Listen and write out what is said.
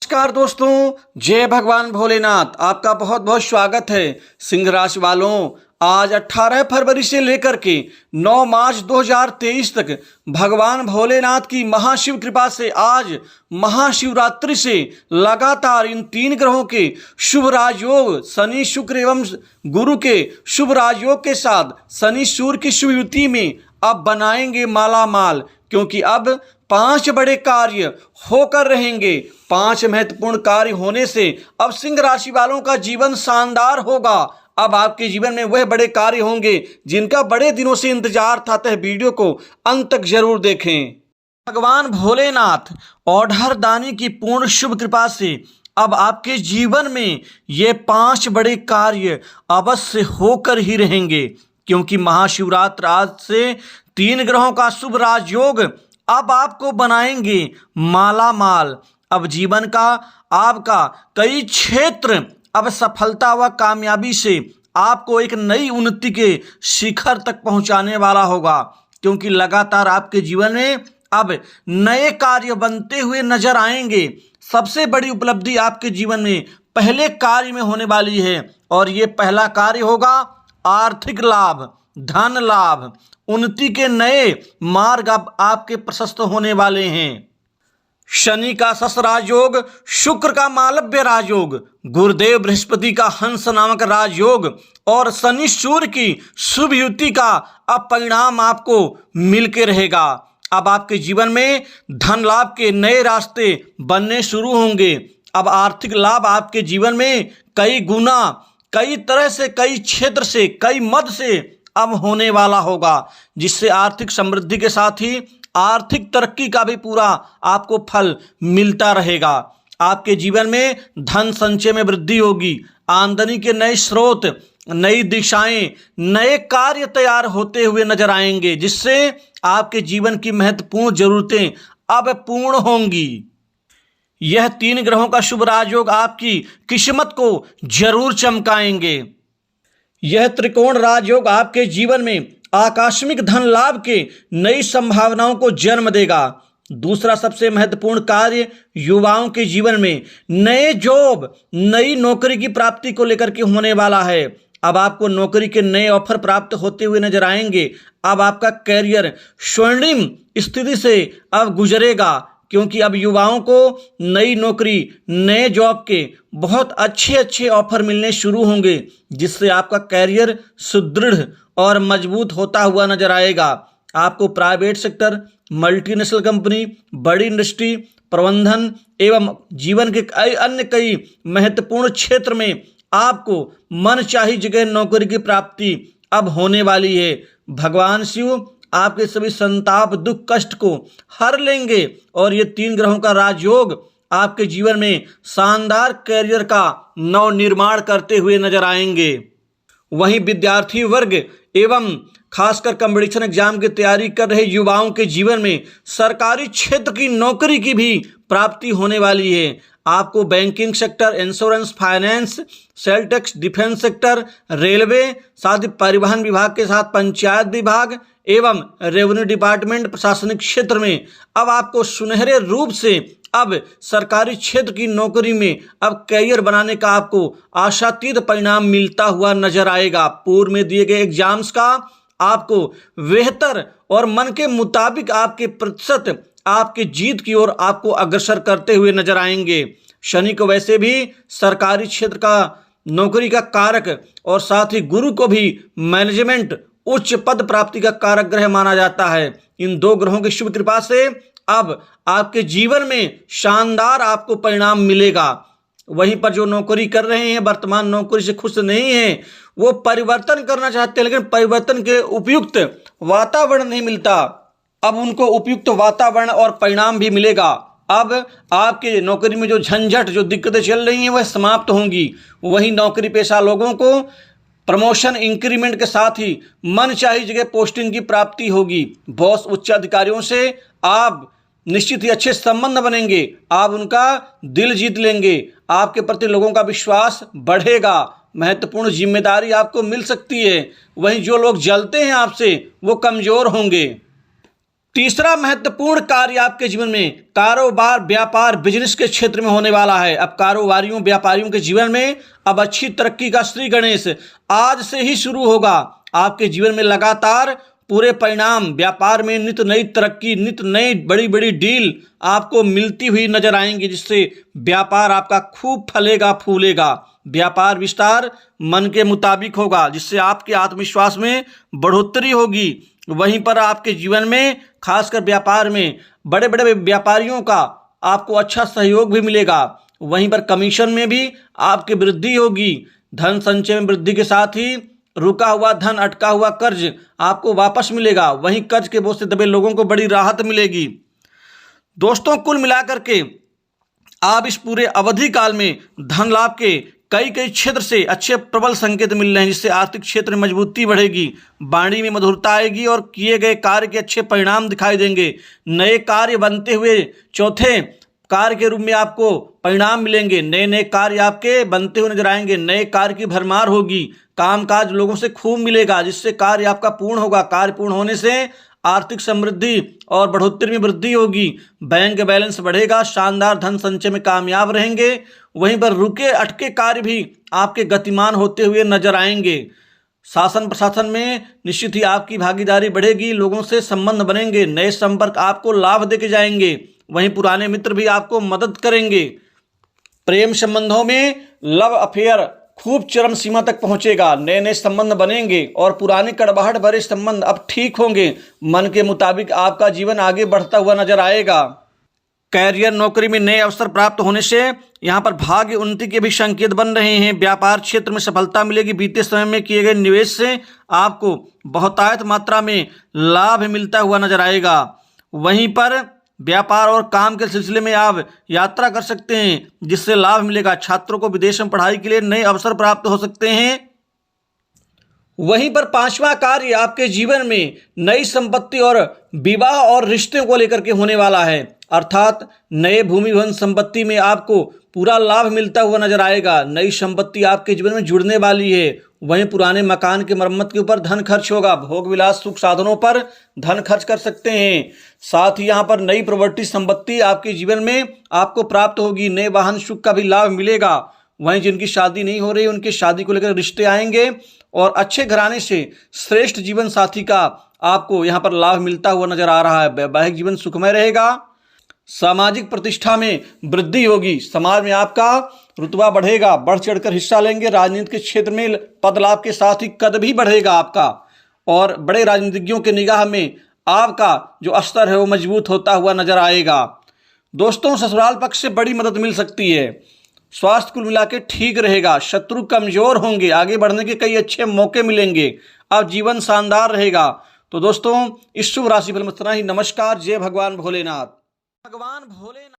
नमस्कार दोस्तों, जय भगवान भोलेनाथ। आपका बहुत बहुत स्वागत है। सिंह राशि वालों, आज 18 फरवरी से लेकर के 9 मार्च 2023 तक भगवान भोलेनाथ की महाशिव कृपा से आज महाशिवरात्रि से लगातार इन तीन ग्रहों के शुभ राजयोग शनि शुक्र एवं गुरु के शुभ राजयोग के साथ शनि सूर्य की शुभ युति में अब बनाएंगे माला माल, क्योंकि अब 5 बड़े कार्य होकर रहेंगे। 5 महत्वपूर्ण कार्य होने से अब सिंह राशि वालों का जीवन शानदार होगा। अब आपके जीवन में वह बड़े कार्य होंगे जिनका बड़े दिनों से इंतजार था। तो वीडियो को अंत तक जरूर देखें। भगवान भोलेनाथ औढ़र दानी की पूर्ण शुभ कृपा से अब आपके जीवन में ये 5 बड़े कार्य अवश्य होकर ही रहेंगे, क्योंकि महाशिवरात्रि आज से 3 ग्रहों का शुभ राजयोग अब आपको बनाएंगे माला माल। अब जीवन का आपका कई क्षेत्र अब सफलता व कामयाबी से आपको एक नई उन्नति के शिखर तक पहुंचाने वाला होगा, क्योंकि लगातार आपके जीवन में अब नए कार्य बनते हुए नजर आएंगे। सबसे बड़ी उपलब्धि आपके जीवन में पहले कार्य में होने वाली है, और ये पहला कार्य होगा आर्थिक लाभ, धन लाभ, उन्नति के नए मार्ग अब आपके प्रशस्त होने वाले हैं। शनि का शश राजयोग, शुक्र का मालव्य राजयोग, गुरुदेव बृहस्पति का हंस नामक राजयोग और शनि सूर्य की शुभ युति का अब परिणाम आपको मिलके रहेगा। अब आपके जीवन में धन लाभ के नए रास्ते बनने शुरू होंगे। अब आर्थिक लाभ आपके जीवन में कई गुना, कई तरह से, कई क्षेत्र से, कई मद से अब होने वाला होगा, जिससे आर्थिक समृद्धि के साथ ही आर्थिक तरक्की का भी पूरा आपको फल मिलता रहेगा। आपके जीवन में धन संचय में वृद्धि होगी, आमदनी के नए स्रोत, नई दिशाएं, नए कार्य तैयार होते हुए नजर आएंगे, जिससे आपके जीवन की महत्वपूर्ण जरूरतें अब पूर्ण होंगी। यह 3 ग्रहों का शुभ राजयोग आपकी किस्मत को जरूर चमकाएंगे। यह त्रिकोण राजयोग आपके जीवन में आकस्मिक धन लाभ के नई संभावनाओं को जन्म देगा। दूसरा सबसे महत्वपूर्ण कार्य युवाओं के जीवन में नए जॉब, नई नौकरी की प्राप्ति को लेकर के होने वाला है। अब आपको नौकरी के नए ऑफर प्राप्त होते हुए नजर आएंगे। अब आपका कैरियर स्वर्णिम स्थिति से अब गुजरेगा, क्योंकि अब युवाओं को नई नौकरी, नए जॉब के बहुत अच्छे ऑफर मिलने शुरू होंगे, जिससे आपका कैरियर सुदृढ़ और मजबूत होता हुआ नजर आएगा। आपको प्राइवेट सेक्टर, मल्टीनेशनल कंपनी, बड़ी इंडस्ट्री, प्रबंधन एवं जीवन के कई महत्वपूर्ण क्षेत्र में आपको मनचाही जगह नौकरी की प्राप्ति अब होने वाली है। भगवान शिव आपके सभी संताप, दुख, कष्ट को हर लेंगे, और ये 3 ग्रहों का राजयोग आपके जीवन में शानदार कैरियर का नव निर्माण करते हुए नजर आएंगे। वहीं विद्यार्थी वर्ग एवं खासकर कंपटीशन एग्जाम की तैयारी कर रहे युवाओं के जीवन में सरकारी क्षेत्र की नौकरी की भी प्राप्ति होने वाली है। आपको banking sector, insurance, finance, sale tax, defence sector, railway, साथ ही परिवहन विभाग के साथ पंचायत विभाग एवं रेवेन्यू डिपार्टमेंट, प्रशासनिक क्षेत्र में अब आपको सुनहरे रूप से अब सरकारी क्षेत्र की नौकरी में अब कैरियर बनाने का आपको आशातीत परिणाम मिलता हुआ नजर आएगा। पूर्व में दिए गए एग्जाम्स का आपको बेहतर और मन के मुताबिक आपके प्रतिशत आपके जीत की ओर आपको अग्रसर करते हुए नजर आएंगे। शनि को वैसे भी सरकारी क्षेत्र का नौकरी का कारक और साथ ही गुरु को भी मैनेजमेंट, उच्च पद प्राप्ति का कारक ग्रह माना जाता है। इन 2 ग्रहों की शुभ कृपा से अब आपके जीवन में शानदार आपको परिणाम मिलेगा। वहीं पर जो नौकरी कर रहे हैं, वर्तमान नौकरी से खुश नहीं हैं, वो परिवर्तन करना चाहते हैं, लेकिन परिवर्तन के उपयुक्त वातावरण नहीं मिलता। अब उनको उपयुक्त वातावरण और परिणाम भी मिलेगा। अब आपके नौकरी में जो झंझट, जो दिक्कतें चल रही हैं, वह समाप्त होंगी। वहीं नौकरी पेशा लोगों को प्रमोशन, इंक्रीमेंट के साथ ही मन चाही जगह पोस्टिंग की प्राप्ति होगी। बॉस, उच्च अधिकारियों से आप निश्चित ही अच्छे संबंध बनेंगे। आप उनका दिल जीत लेंगे। आपके प्रति लोगों का विश्वास बढ़ेगा। महत्वपूर्ण जिम्मेदारी आपको मिल सकती है। वहीं जो लोग जलते हैं आपसे, वो कमजोर होंगे। तीसरा महत्वपूर्ण कार्य आपके जीवन में कारोबार, व्यापार, बिजनेस के क्षेत्र में होने वाला है। अब कारोबारियों, व्यापारियों के जीवन में अब अच्छी तरक्की का श्री गणेश आज से ही शुरू होगा। आपके जीवन में लगातार पूरे परिणाम, व्यापार में नित नई तरक्की, नित नई बड़ी बड़ी डील आपको मिलती हुई नजर आएंगी, जिससे व्यापार आपका खूब फलेगा फूलेगा। व्यापार विस्तार मन के मुताबिक होगा, जिससे आपके आत्मविश्वास में बढ़ोतरी होगी। वहीं पर आपके जीवन में, खासकर व्यापार में, बड़े बड़े व्यापारियों का आपको अच्छा सहयोग भी मिलेगा। वहीं पर कमीशन में भी आपकी वृद्धि होगी। धन संचय में वृद्धि के साथ ही रुका हुआ धन, अटका हुआ कर्ज आपको वापस मिलेगा। वहीं कर्ज के बोझ से दबे लोगों को बड़ी राहत मिलेगी। दोस्तों, कुल मिलाकर के आप इस पूरे अवधि काल में धन लाभ के कई क्षेत्र से अच्छे प्रबल संकेत मिल रहे हैं, जिससे आर्थिक क्षेत्र में मजबूती बढ़ेगी, वाणी में मधुरता आएगी और किए गए कार्य के अच्छे परिणाम दिखाई देंगे। नए कार्य बनते हुए चौथे कार्य के रूप में आपको परिणाम मिलेंगे। नए नए कार्य आपके बनते हुए नजर आएंगे। नए कार्य की भरमार होगी। कामकाज लोगों से खूब मिलेगा, जिससे कार्य आपका पूर्ण होगा। कार्य पूर्ण होने से आर्थिक समृद्धि और बढ़ोतरी में वृद्धि होगी। बैंक बैलेंस बढ़ेगा। शानदार धन संचय में कामयाब रहेंगे। वहीं पर रुके अटके कार्य भी आपके गतिमान होते हुए नजर आएंगे। शासन प्रशासन में निश्चित ही आपकी भागीदारी बढ़ेगी। लोगों से संबंध बनेंगे। नए संपर्क आपको लाभ देके जाएंगे। वहीं पुराने मित्र भी आपको मदद करेंगे। प्रेम संबंधों में लव अफेयर खूब चरम सीमा तक पहुंचेगा। नए नए संबंध बनेंगे और पुराने कड़वाहट भरे संबंध अब ठीक होंगे। मन के मुताबिक आपका जीवन आगे बढ़ता हुआ नजर आएगा। कैरियर, नौकरी में नए अवसर प्राप्त होने से यहाँ पर भाग्य उन्नति के भी संकेत बन रहे हैं। व्यापार क्षेत्र में सफलता मिलेगी। बीते समय में किए गए निवेश से आपको बहुतायत मात्रा में लाभ मिलता हुआ नजर आएगा। वहीं पर व्यापार और काम के सिलसिले में आप यात्रा कर सकते हैं, जिससे लाभ मिलेगा। छात्रों को विदेश में पढ़ाई के लिए नए अवसर प्राप्त हो सकते हैं। वहीं पर पांचवा कार्य आपके जीवन में नई संपत्ति और विवाह और रिश्ते को लेकर के होने वाला है, अर्थात नए भूमि भवन संपत्ति में आपको पूरा लाभ मिलता हुआ नजर आएगा। नई संपत्ति आपके जीवन में जुड़ने वाली है। वहीं पुराने मकान की मरम्मत के ऊपर धन खर्च होगा। भोग विलास सुख साधनों पर धन खर्च कर सकते हैं। साथ ही यहाँ पर नई प्रॉपर्टी संपत्ति आपके जीवन में आपको प्राप्त होगी। नए वाहन सुख का भी लाभ मिलेगा। वहीं जिनकी शादी नहीं हो रही, उनकी शादी को लेकर रिश्ते आएंगे और अच्छे घराने से श्रेष्ठ जीवन साथी का आपको यहाँ पर लाभ मिलता हुआ नजर आ रहा है। वैवाहिक जीवन सुखमय रहेगा। सामाजिक प्रतिष्ठा में वृद्धि होगी। समाज में आपका रुतबा बढ़ेगा। बढ़ चढ़कर हिस्सा लेंगे। राजनीति के क्षेत्र में पद लाभ के साथ ही कद भी बढ़ेगा आपका, और बड़े राजनीतिज्ञों के निगाह में आपका जो स्तर है वो मजबूत होता हुआ नजर आएगा। दोस्तों, ससुराल पक्ष से बड़ी मदद मिल सकती है। स्वास्थ्य कुल मिला के ठीक रहेगा। शत्रु कमजोर होंगे। आगे बढ़ने के कई अच्छे मौके मिलेंगे। अब जीवन शानदार रहेगा। तो दोस्तों, इस शुभ राशि फल में इतना ही। नमस्कार। जय भगवान भोलेनाथ। भगवान भोलेनाथ।